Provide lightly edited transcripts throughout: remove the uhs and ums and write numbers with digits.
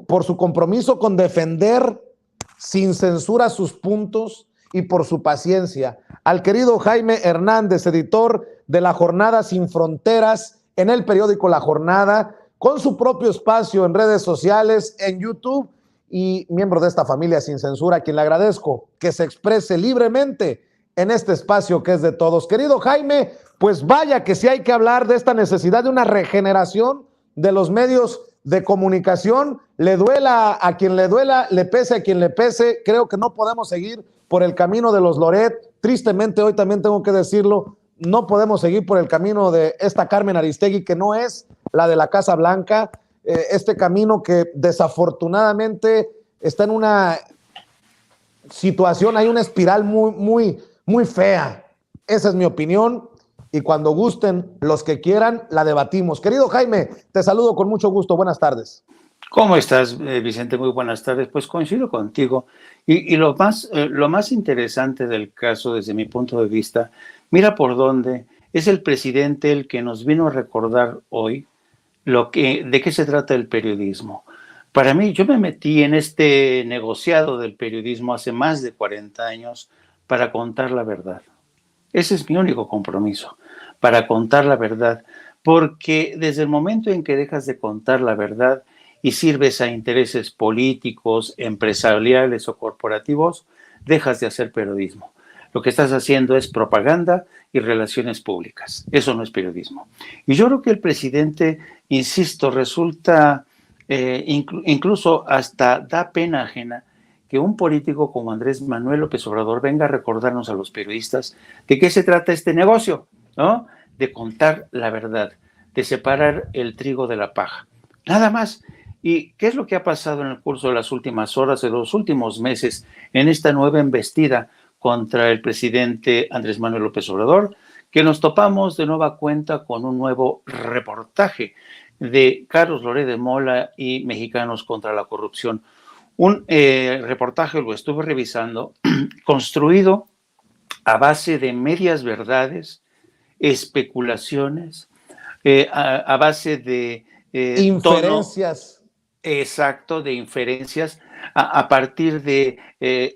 por su compromiso con defender sin censura sus puntos y por su paciencia. Al querido Jaime Hernández, editor de La Jornada Sin Fronteras en el periódico La Jornada, con su propio espacio en redes sociales, en YouTube, y miembro de esta familia Sin Censura, a quien le agradezco que se exprese libremente en este espacio que es de todos. Querido Jaime, pues vaya que sí hay que hablar de esta necesidad de una regeneración de los medios de comunicación. Le duela a quien le duela, le pese a quien le pese. Creo que no podemos seguir por el camino de los Loret. Tristemente, hoy también tengo que decirlo, no podemos seguir por el camino de esta Carmen Aristegui, que no es la de la Casa Blanca. Este camino que desafortunadamente está en una situación, hay una espiral muy fea. Esa es mi opinión, y cuando gusten los que quieran, la debatimos. Querido Jaime, te saludo con mucho gusto. Buenas tardes. ¿Cómo estás, Vicente? Muy buenas tardes. Pues coincido contigo. Y lo más interesante del caso, desde mi punto de vista, mira por dónde, es el presidente el que nos vino a recordar hoy de qué se trata el periodismo. Para mí, yo me metí en este negociado del periodismo hace más de 40 años para contar la verdad. Ese es mi único compromiso, para contar la verdad, porque desde el momento en que dejas de contar la verdad y sirves a intereses políticos, empresariales o corporativos, dejas de hacer periodismo. Lo que estás haciendo es propaganda y relaciones públicas. Eso no es periodismo. Y yo creo que el presidente, insisto, resulta incluso hasta da pena ajena que un político como Andrés Manuel López Obrador venga a recordarnos a los periodistas de qué se trata este negocio, ¿no? De contar la verdad, de separar el trigo de la paja. Nada más. ¿Y qué es lo que ha pasado en el curso de las últimas horas, de los últimos meses, en esta nueva embestida contra el presidente Andrés Manuel López Obrador? Que nos topamos de nueva cuenta con un nuevo reportaje de Carlos Loret de Mola y Mexicanos contra la Corrupción. Un reportaje, lo estuve revisando, construido a base de medias verdades, especulaciones, a base de inferencias. Exacto, de inferencias, a partir de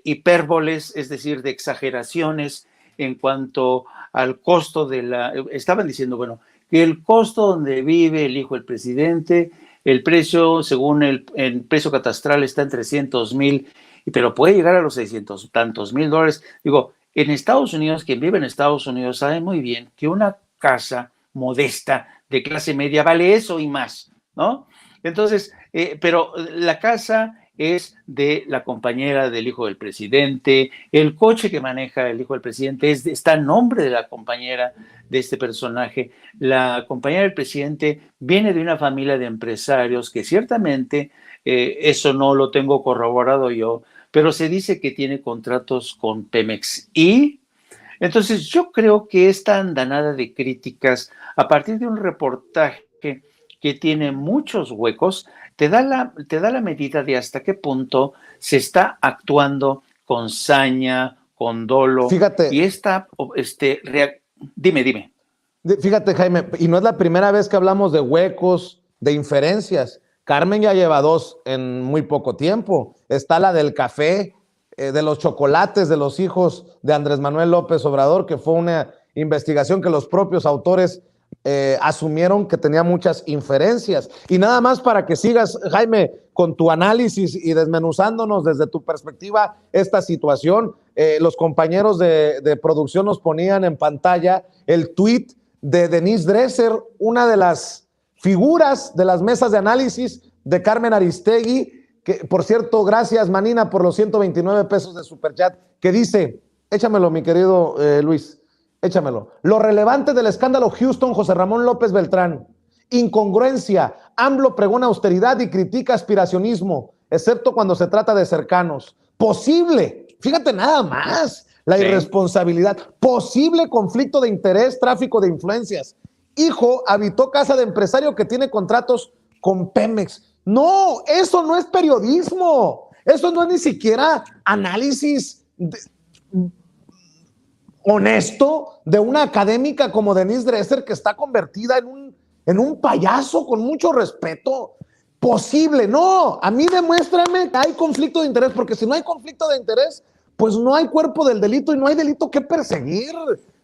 hipérboles, es decir, de exageraciones en cuanto al costo de la... Estaban diciendo, bueno, que el costo donde vive el hijo del presidente, el precio, según el precio catastral, está en 300,000, pero puede llegar a los 600 tantos mil dólares. Digo, en Estados Unidos, quien vive en Estados Unidos sabe muy bien que una casa modesta de clase media vale eso y más, ¿no? Entonces, pero la casa es de la compañera del hijo del presidente, el coche que maneja el hijo del presidente está a nombre de la compañera de este personaje. La compañera del presidente viene de una familia de empresarios que ciertamente, eso no lo tengo corroborado yo, pero se dice que tiene contratos con Pemex. Y entonces yo creo que esta andanada de críticas, a partir de un reportaje que tiene muchos huecos, te da la medida de hasta qué punto se está actuando con saña, con dolo. Fíjate. Y dime. Fíjate, Jaime, y no es la primera vez que hablamos de huecos, de inferencias. Carmen ya lleva dos en muy poco tiempo. Está la del café, de los chocolates de los hijos de Andrés Manuel López Obrador, que fue una investigación que los propios autores asumieron que tenía muchas inferencias. Y nada más para que sigas, Jaime, con tu análisis y desmenuzándonos desde tu perspectiva esta situación, los compañeros de producción nos ponían en pantalla el tuit de Denise Dresser, una de las figuras de las mesas de análisis de Carmen Aristegui, que por cierto, gracias Manina por los 129 pesos de superchat, que dice, échamelo mi querido Luis, échamelo. Lo relevante del escándalo Houston, José Ramón López Beltrán. Incongruencia. AMLO pregona austeridad y critica aspiracionismo, excepto cuando se trata de cercanos. Posible. Fíjate nada más. La irresponsabilidad. Posible conflicto de interés, tráfico de influencias. Hijo habitó casa de empresario que tiene contratos con Pemex. No, eso no es periodismo. Eso no es ni siquiera análisis honesto de una académica como Denise Dresser, que está convertida en un payaso, con mucho respeto. posible. No, a mí demuéstrame que hay conflicto de interés, porque si no hay conflicto de interés, pues no hay cuerpo del delito y no hay delito que perseguir,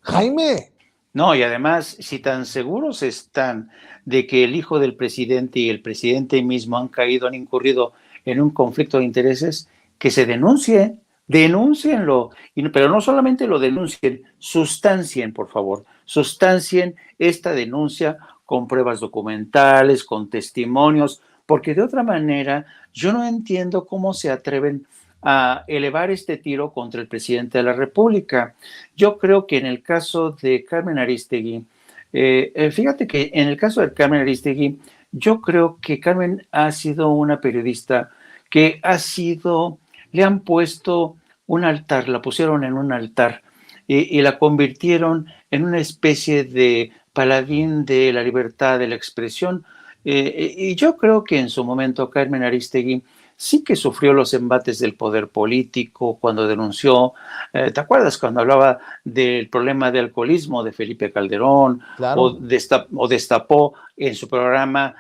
Jaime. No, y además, si tan seguros están de que el hijo del presidente y el presidente mismo han incurrido en un conflicto de intereses, que se denuncie, denúncienlo, pero no solamente lo denuncien, sustancien, por favor, sustancien esta denuncia con pruebas documentales, con testimonios, porque de otra manera yo no entiendo cómo se atreven a elevar este tiro contra el presidente de la República. Yo creo que en el caso de Carmen Aristegui, fíjate que en el caso de Carmen Aristegui, yo creo que Carmen ha sido una periodista que le han puesto un altar, la pusieron en un altar y la convirtieron en una especie de paladín de la libertad de la expresión. Y yo creo que en su momento Carmen Aristegui sí que sufrió los embates del poder político cuando denunció, ¿te acuerdas cuando hablaba del problema de alcoholismo de Felipe Calderón? Claro. O destapó en su programa,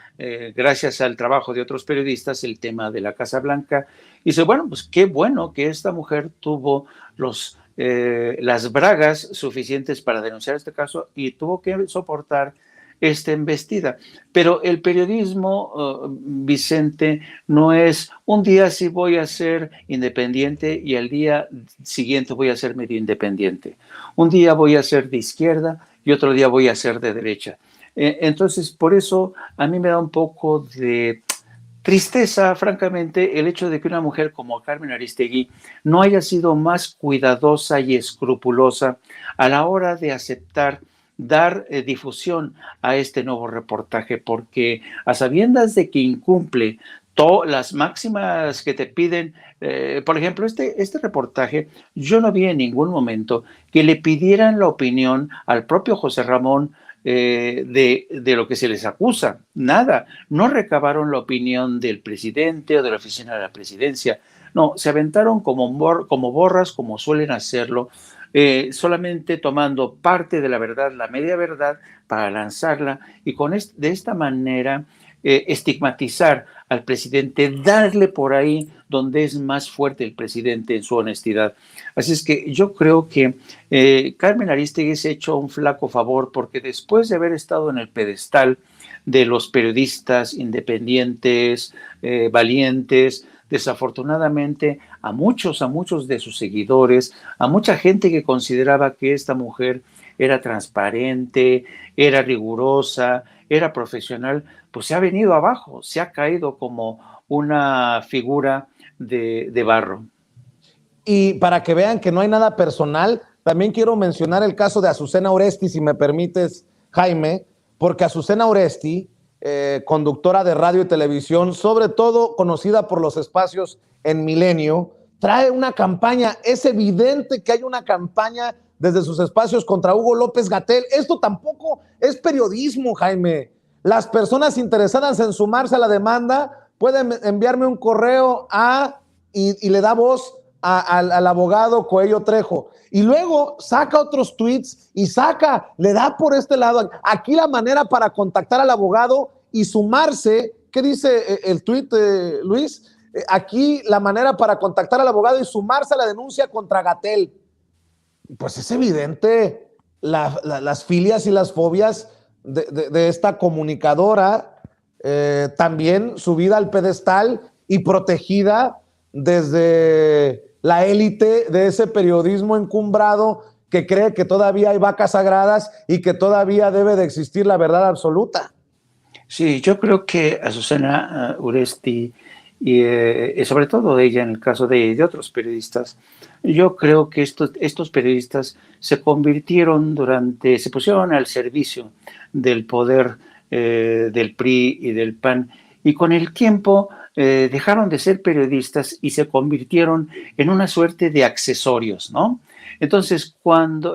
gracias al trabajo de otros periodistas, el tema de la Casa Blanca. Y dice, bueno, pues qué bueno que esta mujer tuvo las bragas suficientes para denunciar este caso y tuvo que soportar esta embestida. Pero el periodismo, Vicente, no es un día sí voy a ser independiente y al día siguiente voy a ser medio independiente. Un día voy a ser de izquierda y otro día voy a ser de derecha. Entonces, por eso a mí me da un poco de tristeza, francamente, el hecho de que una mujer como Carmen Aristegui no haya sido más cuidadosa y escrupulosa a la hora de aceptar dar difusión a este nuevo reportaje, porque a sabiendas de que incumple las máximas que te piden, por ejemplo, este reportaje, yo no vi en ningún momento que le pidieran la opinión al propio José Ramón de lo que se les acusa, nada, no recabaron la opinión del presidente o de la oficina de la presidencia, no, se aventaron como borras, como suelen hacerlo, solamente tomando parte de la verdad, la media verdad, para lanzarla y de esta manera estigmatizar al presidente, darle por ahí donde es más fuerte el presidente en su honestidad. Así es que yo creo que Carmen Aristegui se ha hecho un flaco favor porque después de haber estado en el pedestal de los periodistas independientes, valientes, desafortunadamente a muchos de sus seguidores, a mucha gente que consideraba que esta mujer era transparente, era rigurosa, era profesional, pues se ha venido abajo, se ha caído como una figura de barro. Y para que vean que no hay nada personal, también quiero mencionar el caso de Azucena Oresti, si me permites, Jaime, porque Azucena Oresti, conductora de radio y televisión, sobre todo conocida por los espacios en Milenio, trae una campaña. Es evidente que hay una campaña desde sus espacios contra Hugo López-Gatell. Esto tampoco es periodismo, Jaime. Las personas interesadas en sumarse a la demanda pueden enviarme un correo y le da voz al abogado Coello Trejo. Y luego saca otros tweets y le da por este lado. Aquí la manera para contactar al abogado y sumarse, ¿qué dice el tweet, Luis? Aquí la manera para contactar al abogado y sumarse a la denuncia contra Gatell. Pues es evidente las filias y las fobias de esta comunicadora, también subida al pedestal y protegida desde la élite de ese periodismo encumbrado que cree que todavía hay vacas sagradas y que todavía debe de existir la verdad absoluta. Sí, yo creo que Azucena Oresti y sobre todo ella, en el caso de ella y de otros periodistas, yo creo que estos periodistas se pusieron al servicio del poder del PRI y del PAN, y con el tiempo dejaron de ser periodistas y se convirtieron en una suerte de accesorios, ¿no? Entonces,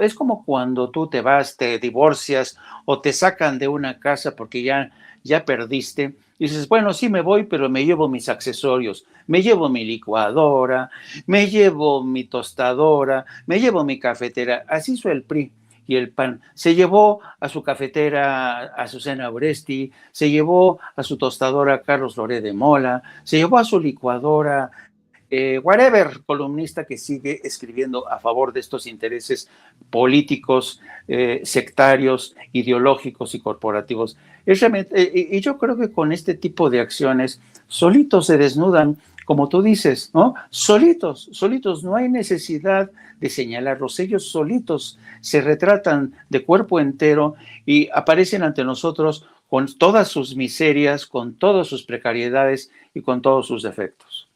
es como cuando tú te vas, te divorcias o te sacan de una casa porque ya perdiste, y dices, bueno, sí me voy, pero me llevo mis accesorios, me llevo mi licuadora, me llevo mi tostadora, me llevo mi cafetera. Así hizo el PRI. y el PAN. Se llevó a su cafetera a Azucena Oresti, se llevó a su tostadora a Carlos Loret de Mola, se llevó a su licuadora whatever, columnista que sigue escribiendo a favor de estos intereses políticos, sectarios, ideológicos y corporativos. Y yo creo que con este tipo de acciones solitos se desnudan, como tú dices, ¿no? Solitos, no hay necesidad de señalarlos, ellos solitos se retratan de cuerpo entero y aparecen ante nosotros con todas sus miserias, con todas sus precariedades y con todos sus defectos.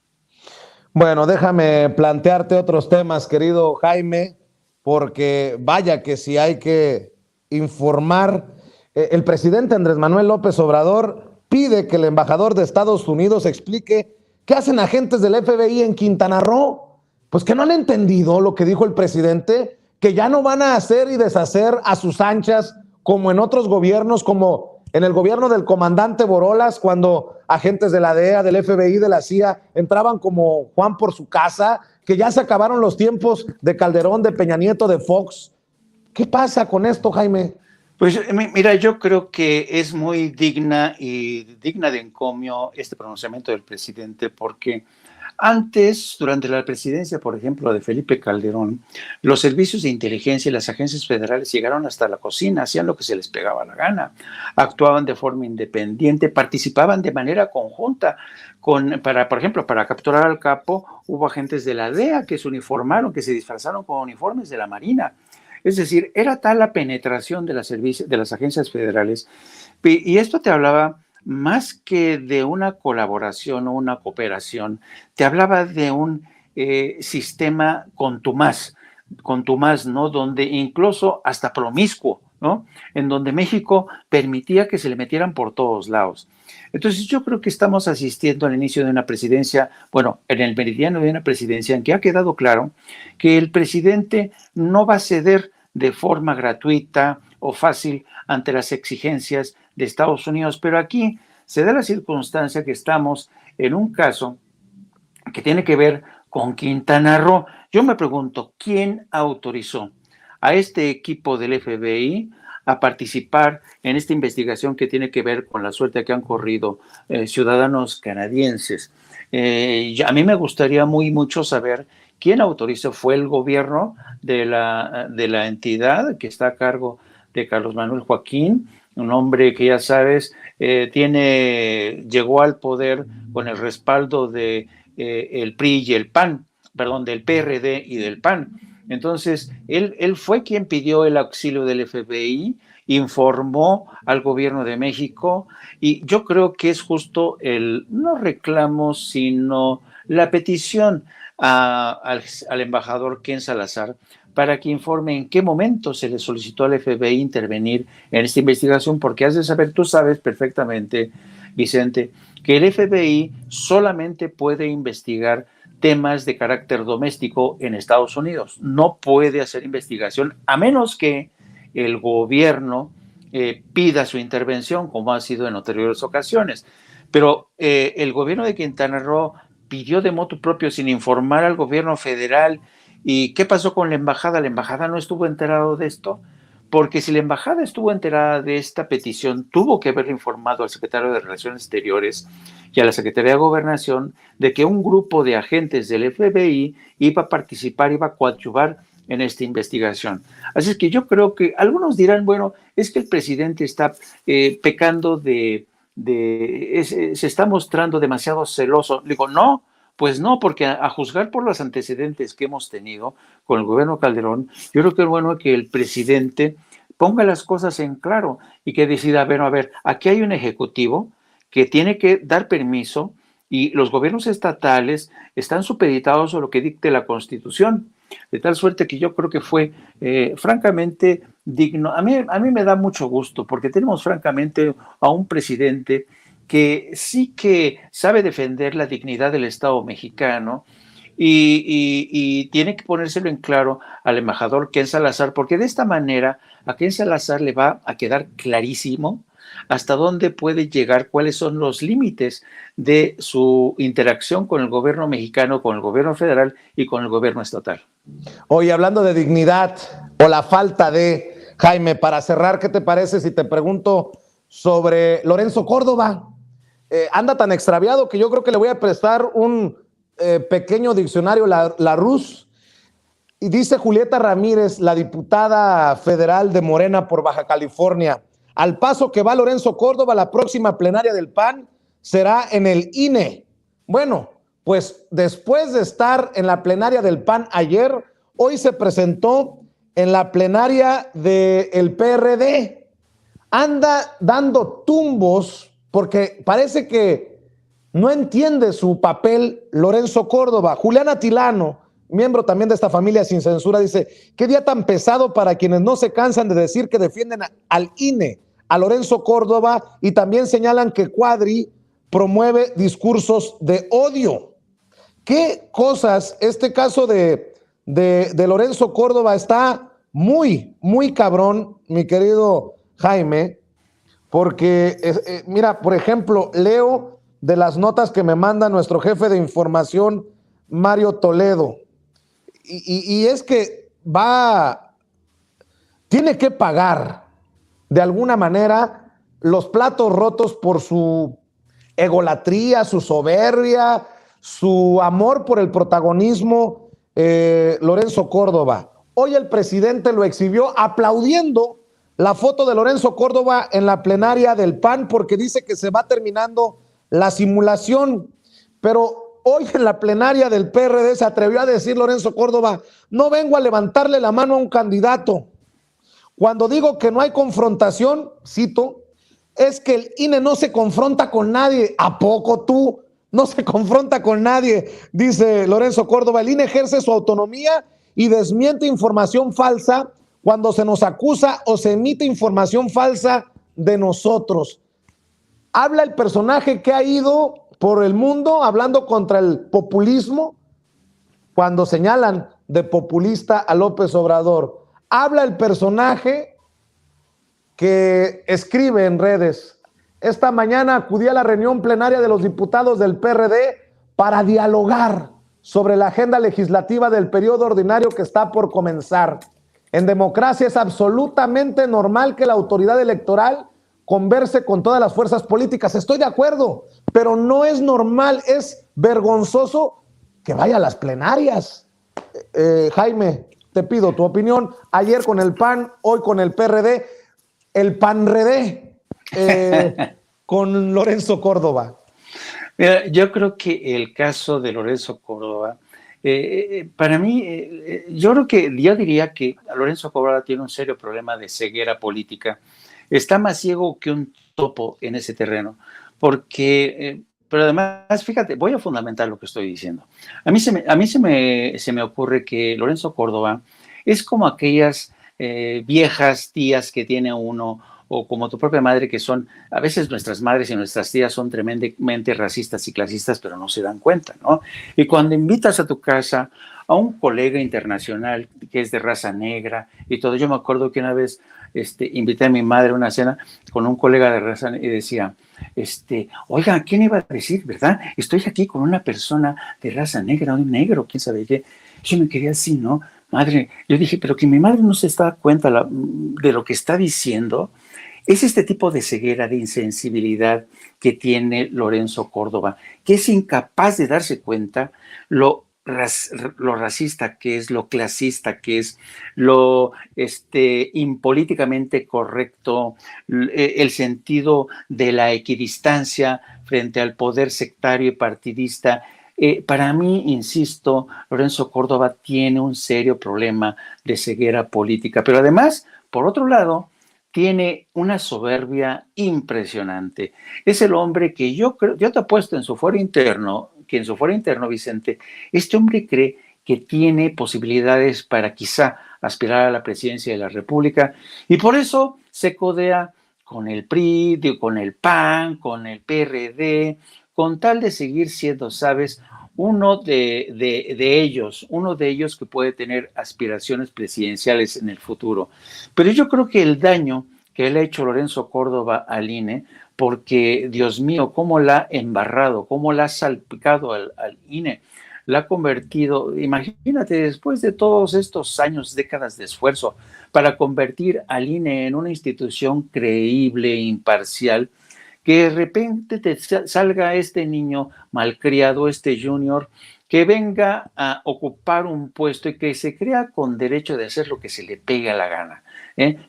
Bueno, déjame plantearte otros temas, querido Jaime, porque vaya que si hay que informar, el presidente Andrés Manuel López Obrador pide que el embajador de Estados Unidos explique qué hacen agentes del FBI en Quintana Roo. Pues que no han entendido lo que dijo el presidente, que ya no van a hacer y deshacer a sus anchas como en otros gobiernos, como en el gobierno del comandante Borolas, cuando agentes de la DEA, del FBI, de la CIA entraban como Juan por su casa, que ya se acabaron los tiempos de Calderón, de Peña Nieto, de Fox. ¿Qué pasa con esto, Jaime? Pues mira, yo creo que es muy digna de encomio este pronunciamiento del presidente, porque antes, durante la presidencia, por ejemplo, de Felipe Calderón, los servicios de inteligencia y las agencias federales llegaron hasta la cocina, hacían lo que se les pegaba la gana, actuaban de forma independiente, participaban de manera conjunta. Por ejemplo, para capturar al capo, hubo agentes de la DEA que se uniformaron, que se disfrazaron con uniformes de la Marina. Es decir, era tal la penetración de las agencias federales, y esto te hablaba más que de una colaboración o una cooperación, te hablaba de un sistema contumaz, ¿no? Donde incluso hasta promiscuo, ¿no? En donde México permitía que se le metieran por todos lados. Entonces yo creo que estamos asistiendo al inicio de una presidencia, bueno, en el meridiano de una presidencia en que ha quedado claro que el presidente no va a ceder de forma gratuita o fácil ante las exigencias de Estados Unidos, pero aquí se da la circunstancia que estamos en un caso que tiene que ver con Quintana Roo. Yo me pregunto, ¿quién autorizó a este equipo del FBI a participar en esta investigación que tiene que ver con la suerte que han corrido ciudadanos canadienses? A mí me gustaría mucho saber quién autorizó. ¿Fue el gobierno de la entidad que está a cargo de Carlos Manuel Joaquín? Un hombre que ya sabes, llegó al poder con el respaldo de el PRI y el PAN, perdón, del PRD y del PAN. Entonces, él fue quien pidió el auxilio del FBI, informó al gobierno de México, y yo creo que es justo no reclamo, sino la petición al embajador Ken Salazar para que informe en qué momento se le solicitó al FBI intervenir en esta investigación, porque has de saber, tú sabes perfectamente, Vicente, que el FBI solamente puede investigar temas de carácter doméstico en Estados Unidos. No puede hacer investigación a menos que el gobierno pida su intervención, como ha sido en anteriores ocasiones. Pero el gobierno de Quintana Roo pidió de motu propio, sin informar al gobierno federal. ¿Y qué pasó con la embajada? ¿La embajada no estuvo enterada de esto? Porque si la embajada estuvo enterada de esta petición, tuvo que haberle informado al secretario de Relaciones Exteriores y a la Secretaría de Gobernación de que un grupo de agentes del FBI iba a participar, iba a coadyuvar en esta investigación. Así es que yo creo que algunos dirán, bueno, es que el presidente está pecando se está mostrando demasiado celoso. Le digo, no, pues no, porque a juzgar por los antecedentes que hemos tenido con el gobierno Calderón, yo creo que es bueno que el presidente ponga las cosas en claro y que decida, bueno, a ver, aquí hay un ejecutivo que tiene que dar permiso y los gobiernos estatales están supeditados a lo que dicte la Constitución, de tal suerte que yo creo que fue francamente digno. A mí me da mucho gusto porque tenemos francamente a un presidente que sí que sabe defender la dignidad del Estado mexicano y tiene que ponérselo en claro al embajador Ken Salazar, porque de esta manera a Ken Salazar le va a quedar clarísimo hasta dónde puede llegar, cuáles son los límites de su interacción con el gobierno mexicano, con el gobierno federal y con el gobierno estatal. Hoy hablando de dignidad o la falta de, Jaime, para cerrar, ¿qué te parece si te pregunto sobre Lorenzo Córdoba? Anda tan extraviado que yo creo que le voy a prestar un pequeño diccionario Larousse. Y dice Julieta Ramírez, la diputada federal de Morena por Baja California, al paso que va Lorenzo Córdoba, la próxima plenaria del PAN será en el INE. Bueno, pues después de estar en la plenaria del PAN ayer, hoy se presentó en la plenaria del PRD. Anda dando tumbos porque parece que no entiende su papel Lorenzo Córdoba. Juliana Tilano, miembro también de esta familia Sin Censura, dice, qué día tan pesado para quienes no se cansan de decir que defienden al INE, a Lorenzo Córdoba, y también señalan que Cuadri promueve discursos de odio. ¿Qué cosas? Este caso de Lorenzo Córdoba está muy cabrón, mi querido Jaime, porque, mira, por ejemplo, leo de las notas que me manda nuestro jefe de información, Mario Toledo, y es que tiene que pagar de alguna manera los platos rotos por su egolatría, su soberbia, su amor por el protagonismo, Lorenzo Córdoba. Hoy el presidente lo exhibió aplaudiendo la foto de Lorenzo Córdoba en la plenaria del PAN porque dice que se va terminando la simulación, pero hoy en la plenaria del PRD se atrevió a decir Lorenzo Córdoba, no vengo a levantarle la mano a un candidato. Cuando digo que no hay confrontación, cito, es que el INE no se confronta con nadie. ¿A poco tú? No se confronta con nadie, dice Lorenzo Córdoba. El INE ejerce su autonomía y desmiente información falsa cuando se nos acusa o se emite información falsa de nosotros. Habla el personaje que ha ido por el mundo hablando contra el populismo cuando señalan de populista a López Obrador. Habla el personaje que escribe en redes. Esta mañana acudí a la reunión plenaria de los diputados del PRD para dialogar sobre la agenda legislativa del periodo ordinario que está por comenzar. En democracia es absolutamente normal que la autoridad electoral converse con todas las fuerzas políticas. Estoy de acuerdo, pero no es normal, es vergonzoso que vaya a las plenarias. Jaime, te pido tu opinión. Ayer con el PAN, hoy con el PRD, el PANRD con Lorenzo Córdoba. Mira, yo creo que el caso de Lorenzo Córdoba, para mí, yo diría que Lorenzo Córdoba tiene un serio problema de ceguera política. Está más ciego que un topo en ese terreno, porque, pero además, fíjate, voy a fundamentar lo que estoy diciendo. A mí se me ocurre que Lorenzo Córdoba es como aquellas viejas tías que tiene uno, o como tu propia madre, que son, a veces nuestras madres y nuestras tías son tremendamente racistas y clasistas, pero no se dan cuenta, ¿no? Y cuando invitas a tu casa a un colega internacional que es de raza negra y todo, yo me acuerdo que una vez invité a mi madre a una cena con un colega de raza y decía, oiga, ¿quién iba a decir, verdad? Estoy aquí con una persona de raza negra, un negro, quién sabe qué. Yo me quedé así, ¿no? Madre, yo dije, pero que mi madre no se está cuenta de lo que está diciendo. Es este tipo de ceguera, de insensibilidad que tiene Lorenzo Córdoba, que es incapaz de darse cuenta lo racista que es, lo clasista que es, lo impolíticamente correcto, el sentido de la equidistancia frente al poder sectario y partidista. Para mí, insisto, Lorenzo Córdoba tiene un serio problema de ceguera política, pero además, por otro lado, tiene una soberbia impresionante. Es el hombre que yo te apuesto en su fuero interno, Vicente, este hombre cree que tiene posibilidades para quizá aspirar a la presidencia de la República y por eso se codea con el PRI, con el PAN, con el PRD, con tal de seguir siendo, ¿sabes?, uno de ellos que puede tener aspiraciones presidenciales en el futuro. Pero yo creo que el daño que le ha hecho Lorenzo Córdoba al INE, porque, Dios mío, cómo la ha embarrado, cómo la ha salpicado al INE. la ha convertido, imagínate, después de todos estos años, décadas de esfuerzo para convertir al INE en una institución creíble, imparcial, que de repente te salga este niño malcriado, este junior, que venga a ocupar un puesto y que se crea con derecho de hacer lo que se le pegue a la gana,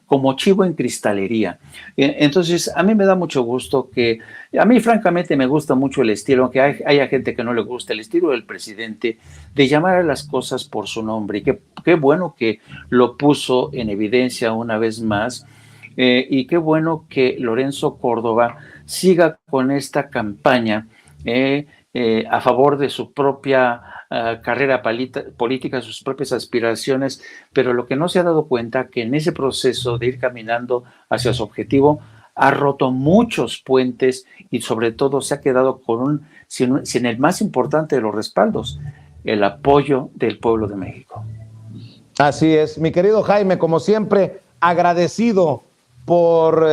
como chivo en cristalería. Entonces, a mí me da mucho gusto que, a mí francamente me gusta mucho el estilo, aunque haya gente que no le gusta el estilo del presidente, de llamar a las cosas por su nombre. Y qué bueno que lo puso en evidencia una vez más, y qué bueno que Lorenzo Córdoba siga con esta campaña a favor de su propia carrera política, sus propias aspiraciones, pero lo que no se ha dado cuenta que en ese proceso de ir caminando hacia su objetivo ha roto muchos puentes y sobre todo se ha quedado con sin el más importante de los respaldos, el apoyo del pueblo de México. Así es, mi querido Jaime, como siempre, agradecido por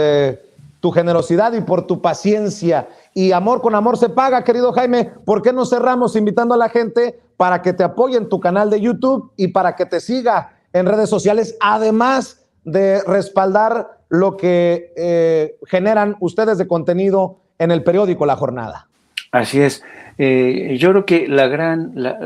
tu generosidad y por tu paciencia. Y amor con amor se paga, querido Jaime. ¿Por qué no cerramos invitando a la gente para que te apoye en tu canal de YouTube y para que te siga en redes sociales, además de respaldar lo que generan ustedes de contenido en el periódico La Jornada? Así es. Yo creo que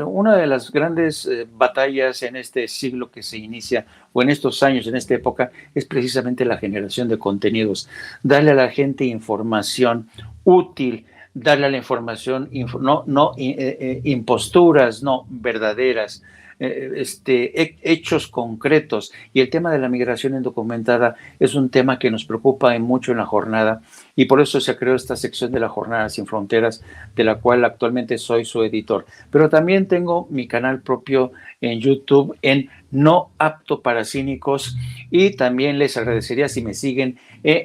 una de las grandes batallas en este siglo que se inicia, o en estos años, en esta época, es precisamente la generación de contenidos. Darle a la gente información útil, darle a la información, no imposturas, no verdaderas, hechos concretos. Y el tema de la migración indocumentada es un tema que nos preocupa mucho en La Jornada, y por eso se creó esta sección de La Jornada Sin Fronteras, de la cual actualmente soy su editor. Pero también tengo mi canal propio en YouTube, en No Apto para Cínicos, y también les agradecería si me siguen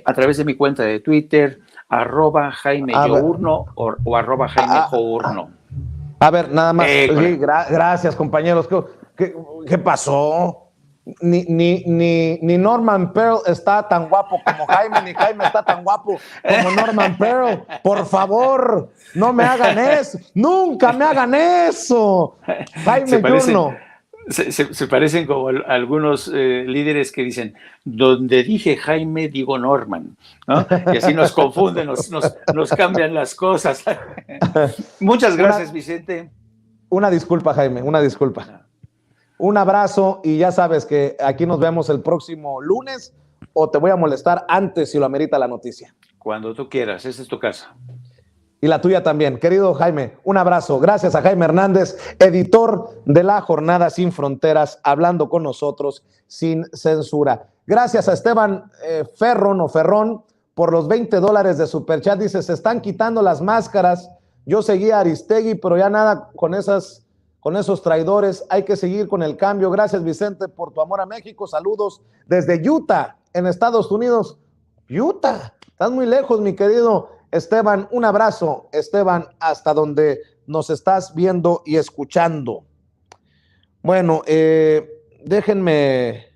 a través de mi cuenta de Twitter, @Jaime Yourno o @Jaime Journo. A ver, nada más. Sí, gracias, compañeros. ¿Qué pasó? Ni Norman Pearl está tan guapo como Jaime, ni Jaime está tan guapo como Norman Pearl. Por favor, no me hagan eso. Nunca me hagan eso. Jaime Yourno. Se parecen como algunos líderes que dicen, donde dije Jaime, digo Norman, ¿no? Y así nos confunden, nos cambian las cosas. Muchas gracias, Vicente. Una disculpa, Jaime, una disculpa. Un abrazo y ya sabes que aquí nos vemos el próximo lunes, o te voy a molestar antes si lo amerita la noticia. Cuando tú quieras, esta es tu casa. Y la tuya también. Querido Jaime, un abrazo. Gracias a Jaime Hernández, editor de La Jornada Sin Fronteras, hablando con nosotros sin censura. Gracias a Esteban Ferrón por los $20 de superchat. Dice, se están quitando las máscaras. Yo seguía a Aristegui, pero ya nada con esos traidores. Hay que seguir con el cambio. Gracias, Vicente, por tu amor a México. Saludos desde Utah, en Estados Unidos. Utah, estás muy lejos, mi querido Esteban. Un abrazo, Esteban, hasta donde nos estás viendo y escuchando. Bueno, déjenme